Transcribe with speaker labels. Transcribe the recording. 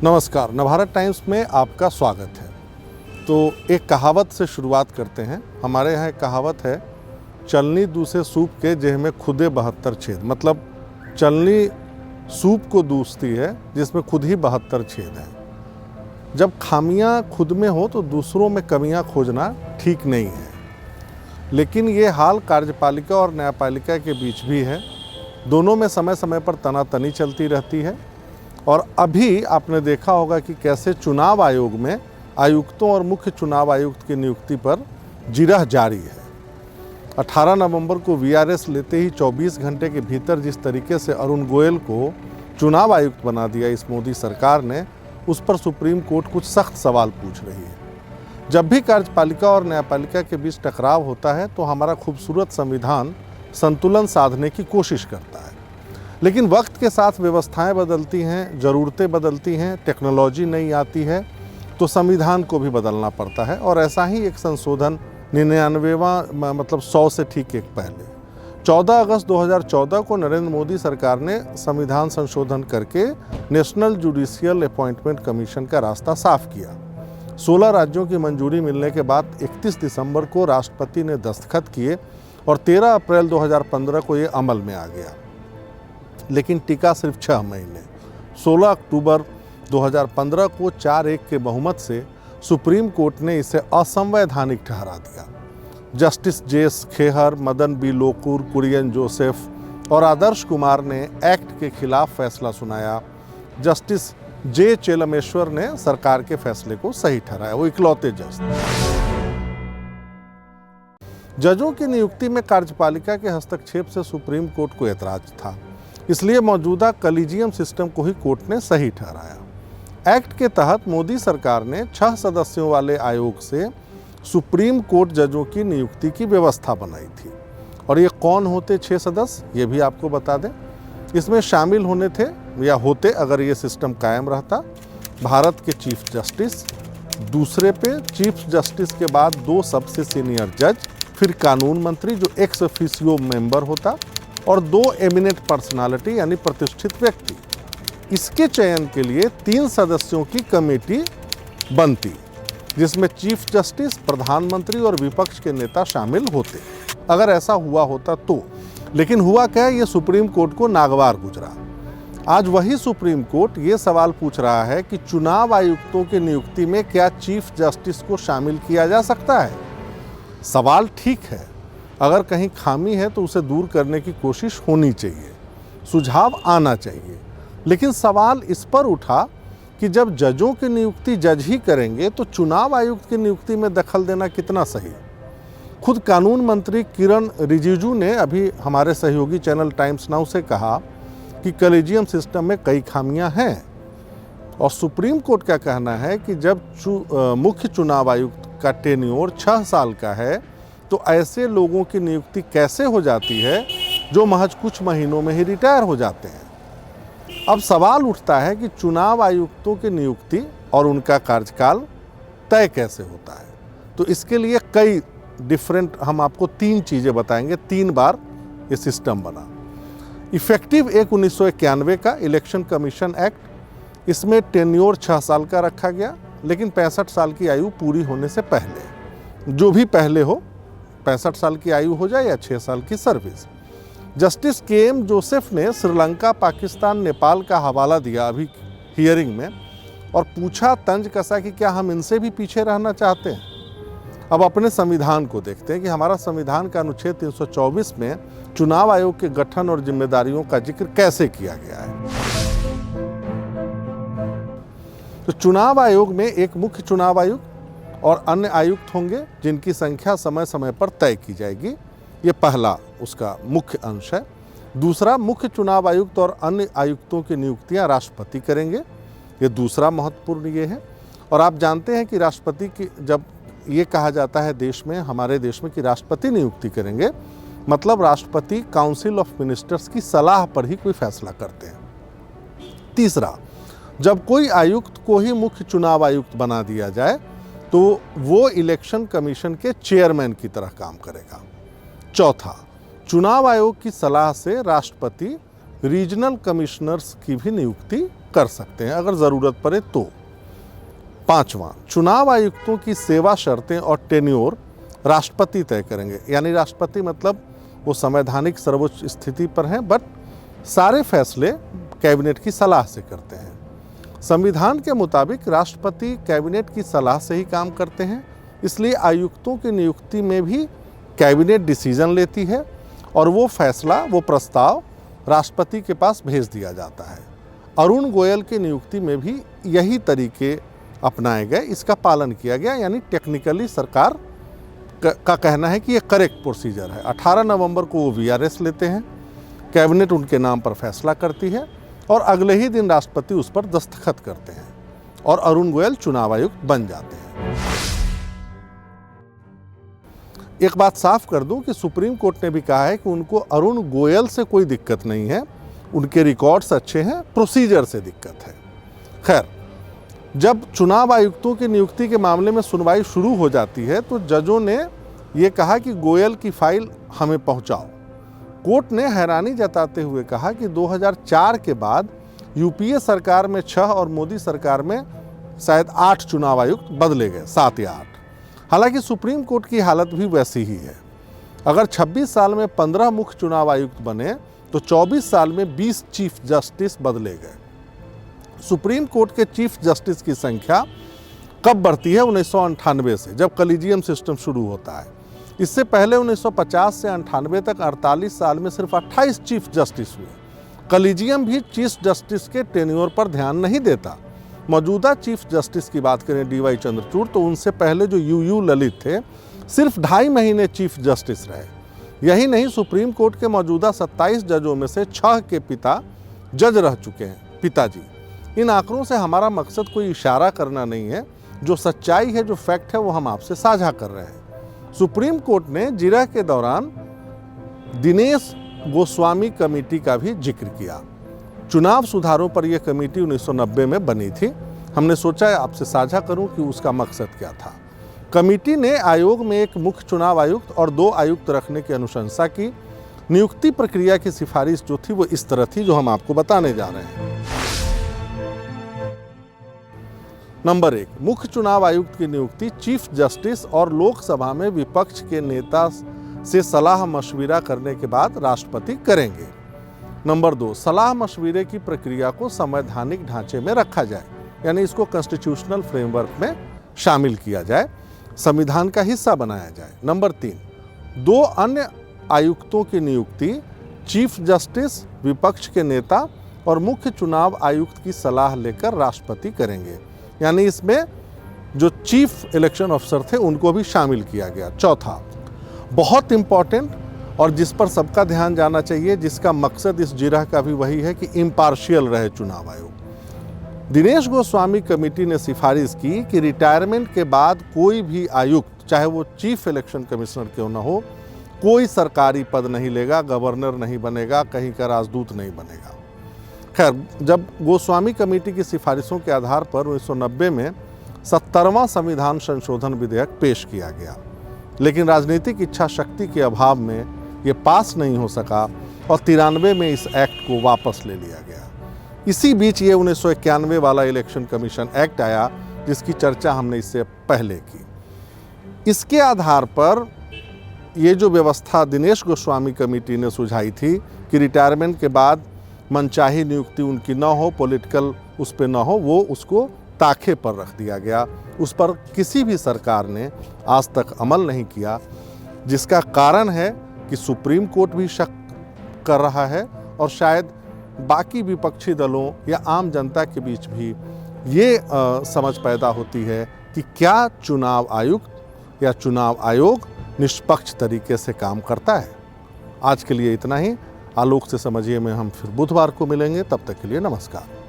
Speaker 1: नमस्कार, नवभारत टाइम्स में आपका स्वागत है। तो एक कहावत से शुरुआत करते हैं। हमारे यहाँ एक कहावत है, चलनी दूसरे सूप के जेह में खुदे 72 छेद। मतलब चलनी सूप को दूसती है जिसमें खुद ही 72 छेद हैं। जब खामियां खुद में हो तो दूसरों में कमियां खोजना ठीक नहीं है। लेकिन ये हाल कार्यपालिका और न्यायपालिका के बीच भी है। दोनों में समय समय पर तनातनी चलती रहती है। और अभी आपने देखा होगा कि कैसे चुनाव आयोग में आयुक्तों और मुख्य चुनाव आयुक्त की नियुक्ति पर जिरह जारी है। 18 नवंबर को वीआरएस लेते ही 24 घंटे के भीतर जिस तरीके से अरुण गोयल को चुनाव आयुक्त बना दिया इस मोदी सरकार ने, उस पर सुप्रीम कोर्ट कुछ सख्त सवाल पूछ रही है। जब भी कार्यपालिका और न्यायपालिका के बीच टकराव होता है तो हमारा खूबसूरत संविधान संतुलन साधने की कोशिश करता है। लेकिन वक्त के साथ व्यवस्थाएं बदलती हैं, ज़रूरतें बदलती हैं, टेक्नोलॉजी नई आती है तो संविधान को भी बदलना पड़ता है। और ऐसा ही एक संशोधन 99वां मतलब 100 से ठीक एक पहले 14 अगस्त 2014 को नरेंद्र मोदी सरकार ने संविधान संशोधन करके नेशनल जुडिशियल अपॉइंटमेंट कमीशन का रास्ता साफ किया। 16 राज्यों की मंजूरी मिलने के बाद 31 दिसंबर को राष्ट्रपति ने दस्तखत किए और 13 अप्रैल 2015 को ये अमल में आ गया। लेकिन टिका सिर्फ 6 महीने। 16 अक्टूबर 2015 को 4-1 के बहुमत से सुप्रीम कोर्ट ने इसे असंवैधानिक ठहरा दिया। Justice J S. Khehar, Madan B Lokur, Kurian Joseph और आदर्श कुमार ने एक्ट के खिलाफ फैसला सुनाया। Justice J. चेलमेश्वर ने सरकार के फैसले को सही ठहराया। वो इकलौते जज थे। जजों की नियुक्ति में कार्यपालिका के हस्तक्षेप से सुप्रीम कोर्ट को ऐतराज था, इसलिए मौजूदा कॉलेजियम सिस्टम को ही कोर्ट ने सही ठहराया। एक्ट के तहत मोदी सरकार ने 6 सदस्यों वाले आयोग से सुप्रीम कोर्ट जजों की नियुक्ति की व्यवस्था बनाई थी। और ये कौन होते 6 सदस्य, ये भी आपको बता दें। इसमें शामिल होने थे या होते, अगर ये सिस्टम कायम रहता, भारत के चीफ जस्टिस, दूसरे पे चीफ जस्टिस के बाद 2 सबसे सीनियर जज, फिर कानून मंत्री जो एक्स ऑफिशियो मेंबर होता, और 2 एमिनेंट पर्सनालिटी यानी प्रतिष्ठित व्यक्ति। इसके चयन के लिए 3 सदस्यों की कमेटी बनती, जिसमें चीफ जस्टिस, प्रधानमंत्री और विपक्ष के नेता शामिल होते, अगर ऐसा हुआ होता तो। लेकिन हुआ क्या, ये सुप्रीम कोर्ट को नागवार गुजरा। आज वही सुप्रीम कोर्ट ये सवाल पूछ रहा है कि चुनाव आयुक्तों की नियुक्ति में क्या चीफ जस्टिस को शामिल किया जा सकता है। सवाल ठीक है, अगर कहीं खामी है तो उसे दूर करने की कोशिश होनी चाहिए, सुझाव आना चाहिए। लेकिन सवाल इस पर उठा कि जब जजों की नियुक्ति जज ही करेंगे तो चुनाव आयुक्त की नियुक्ति में दखल देना कितना सही। खुद कानून मंत्री किरण रिजिजू ने अभी हमारे सहयोगी चैनल टाइम्स नाउ से कहा कि कॉलेजियम सिस्टम में कई खामियां हैं। और सुप्रीम कोर्ट का कहना है कि जब मुख्य चुनाव आयुक्त का टेन्योर 6 साल का है तो ऐसे लोगों की नियुक्ति कैसे हो जाती है जो महज कुछ महीनों में ही रिटायर हो जाते हैं। अब सवाल उठता है कि चुनाव आयुक्तों की नियुक्ति और उनका कार्यकाल तय कैसे होता है। तो इसके लिए कई डिफरेंट, हम आपको 3 चीज़ें बताएंगे। 3 बार ये सिस्टम बना। इफेक्टिव 1991 का इलेक्शन कमीशन एक्ट, इसमें टेन्योर 6 साल का रखा गया, लेकिन 65 साल की आयु पूरी होने से पहले, जो भी पहले हो, 65 साल की आयु हो जाए या 6 साल की सर्विस। Justice KM. जोसेफ ने श्रीलंका, पाकिस्तान, नेपाल का हवाला दिया अभी हियरिंग में और पूछा तंज कसा कि क्या हम इनसे भी पीछे रहना चाहते हैं। अब अपने संविधान को देखते हैं कि हमारा संविधान का अनुच्छेद 324 में चुनाव आयोग के गठन और जिम्मेदारियों का जिक्र कैसे किया गया है। तो चुनाव आयोग में एक मुख्य चुनाव आयुक्त और अन्य आयुक्त होंगे जिनकी संख्या समय समय पर तय की जाएगी। ये पहला उसका मुख्य अंश है। दूसरा, मुख्य चुनाव आयुक्त और अन्य आयुक्तों की नियुक्तियां राष्ट्रपति करेंगे। ये दूसरा महत्वपूर्ण ये है। और आप जानते हैं कि राष्ट्रपति की, जब ये कहा जाता है देश में, हमारे देश में, कि राष्ट्रपति नियुक्ति करेंगे, मतलब राष्ट्रपति काउंसिल ऑफ मिनिस्टर्स की सलाह पर ही कोई फैसला करते हैं। तीसरा, जब कोई आयुक्त को ही मुख्य चुनाव आयुक्त बना दिया जाए तो वो इलेक्शन कमीशन के चेयरमैन की तरह काम करेगा। चौथा, चुनाव आयोग की सलाह से राष्ट्रपति रीजनल कमिश्नर्स की भी नियुक्ति कर सकते हैं अगर ज़रूरत पड़े तो। पांचवा, चुनाव आयुक्तों की सेवा शर्तें और टेन्योर राष्ट्रपति तय करेंगे। यानी राष्ट्रपति मतलब वो संवैधानिक सर्वोच्च स्थिति पर हैं, बट सारे फैसले कैबिनेट की सलाह से करते हैं। संविधान के मुताबिक राष्ट्रपति कैबिनेट की सलाह से ही काम करते हैं, इसलिए आयुक्तों की नियुक्ति में भी कैबिनेट डिसीजन लेती है और वो फैसला, वो प्रस्ताव राष्ट्रपति के पास भेज दिया जाता है। अरुण गोयल की नियुक्ति में भी यही तरीके अपनाए गए, इसका पालन किया गया। यानी टेक्निकली सरकार का कहना है कि ये करेक्ट प्रोसीजर है। 18 नवंबर को वो वीआरएस लेते हैं, कैबिनेट उनके नाम पर फैसला करती है और अगले ही दिन राष्ट्रपति उस पर दस्तखत करते हैं और अरुण गोयल चुनाव आयुक्त बन जाते हैं। एक बात साफ कर दूं कि सुप्रीम कोर्ट ने भी कहा है कि उनको अरुण गोयल से कोई दिक्कत नहीं है, उनके रिकॉर्ड्स अच्छे हैं, प्रोसीजर से दिक्कत है। खैर, जब चुनाव आयुक्तों की नियुक्ति के मामले में सुनवाई शुरू हो जाती है तो जजों ने ये कहा कि गोयल की फाइल हमें पहुंचाओ। कोर्ट ने हैरानी जताते हुए कहा कि 2004 के बाद यूपीए सरकार में 6 और मोदी सरकार में शायद 8 चुनाव आयुक्त बदले गए, 7 या 8। हालांकि सुप्रीम कोर्ट की हालत भी वैसी ही है। अगर 26 साल में 15 मुख्य चुनाव आयुक्त बने तो 24 साल में 20 चीफ जस्टिस बदले गए। सुप्रीम कोर्ट के चीफ जस्टिस की संख्या कब बढ़ती है? 1998 से, जब कॉलेजियम सिस्टम शुरू होता है। इससे पहले 1950 से 98 तक 48 साल में सिर्फ 28 चीफ जस्टिस हुए। कॉलेजियम भी चीफ जस्टिस के टेन्योर पर ध्यान नहीं देता। मौजूदा चीफ जस्टिस की बात करें डीवाई चंद्रचूड़, तो उनसे पहले जो यूयू ललित थे सिर्फ 2.5 महीने चीफ जस्टिस रहे। यही नहीं, सुप्रीम कोर्ट के मौजूदा 27 जजों में से 6 के पिता जज रह चुके हैं, पिताजी। इन आंकड़ों से हमारा मकसद कोई इशारा करना नहीं है, जो सच्चाई है, जो फैक्ट है, वो हम आपसे साझा कर रहे हैं। सुप्रीम कोर्ट ने जिरह के दौरान दिनेश गोस्वामी कमेटी का भी जिक्र किया। चुनाव सुधारों पर यह कमेटी 1990 में बनी थी। हमने सोचा आपसे साझा करूं कि उसका मकसद क्या था। कमेटी ने आयोग में एक मुख्य चुनाव आयुक्त और 2 आयुक्त रखने की अनुशंसा की। नियुक्ति प्रक्रिया की सिफारिश जो थी वो इस तरह थी, जो हम आपको बताने जा रहे हैं। नंबर 1, मुख्य चुनाव आयुक्त की नियुक्ति चीफ जस्टिस और लोकसभा में विपक्ष के नेता से सलाह मशविरा करने के बाद राष्ट्रपति करेंगे। नंबर 2, सलाह मशविरे की प्रक्रिया को संवैधानिक ढांचे में रखा जाए, यानी इसको कॉन्स्टिट्यूशनल फ्रेमवर्क में शामिल किया जाए, संविधान का हिस्सा बनाया जाए। नंबर 3, 2 अन्य आयुक्तों की नियुक्ति चीफ जस्टिस, विपक्ष के नेता और मुख्य चुनाव आयुक्त की सलाह लेकर राष्ट्रपति करेंगे, यानी इसमें जो चीफ इलेक्शन ऑफिसर थे उनको भी शामिल किया गया। चौथा, बहुत इंपॉर्टेंट और जिस पर सबका ध्यान जाना चाहिए, जिसका मकसद इस जिरह का भी वही है कि इम्पार्शियल रहे चुनाव आयोग। दिनेश गोस्वामी कमेटी ने सिफारिश की कि रिटायरमेंट के बाद कोई भी आयुक्त, चाहे वो चीफ इलेक्शन कमिश्नर क्यों न हो, कोई सरकारी पद नहीं लेगा, गवर्नर नहीं बनेगा, कहीं का राजदूत नहीं बनेगा। खैर, जब गोस्वामी कमेटी की सिफारिशों के आधार पर 1990 में 70वां संविधान संशोधन विधेयक पेश किया गया, लेकिन राजनीतिक इच्छा शक्ति के अभाव में ये पास नहीं हो सका और 93 में इस एक्ट को वापस ले लिया गया। इसी बीच ये 1991 वाला इलेक्शन कमीशन एक्ट आया, जिसकी चर्चा हमने इससे पहले की। इसके आधार पर ये जो व्यवस्था दिनेश गोस्वामी कमेटी ने सुझाई थी कि रिटायरमेंट के बाद मनचाही नियुक्ति उनकी न हो, पॉलिटिकल उस पर न हो, वो उसको ताखे पर रख दिया गया। उस पर किसी भी सरकार ने आज तक अमल नहीं किया, जिसका कारण है कि सुप्रीम कोर्ट भी शक कर रहा है और शायद बाकी विपक्षी दलों या आम जनता के बीच भी ये समझ पैदा होती है कि क्या चुनाव आयुक्त या चुनाव आयोग निष्पक्ष तरीके से काम करता है। आज के लिए इतना ही। आलोक से समझिए में हम फिर बुधवार को मिलेंगे। तब तक के लिए नमस्कार।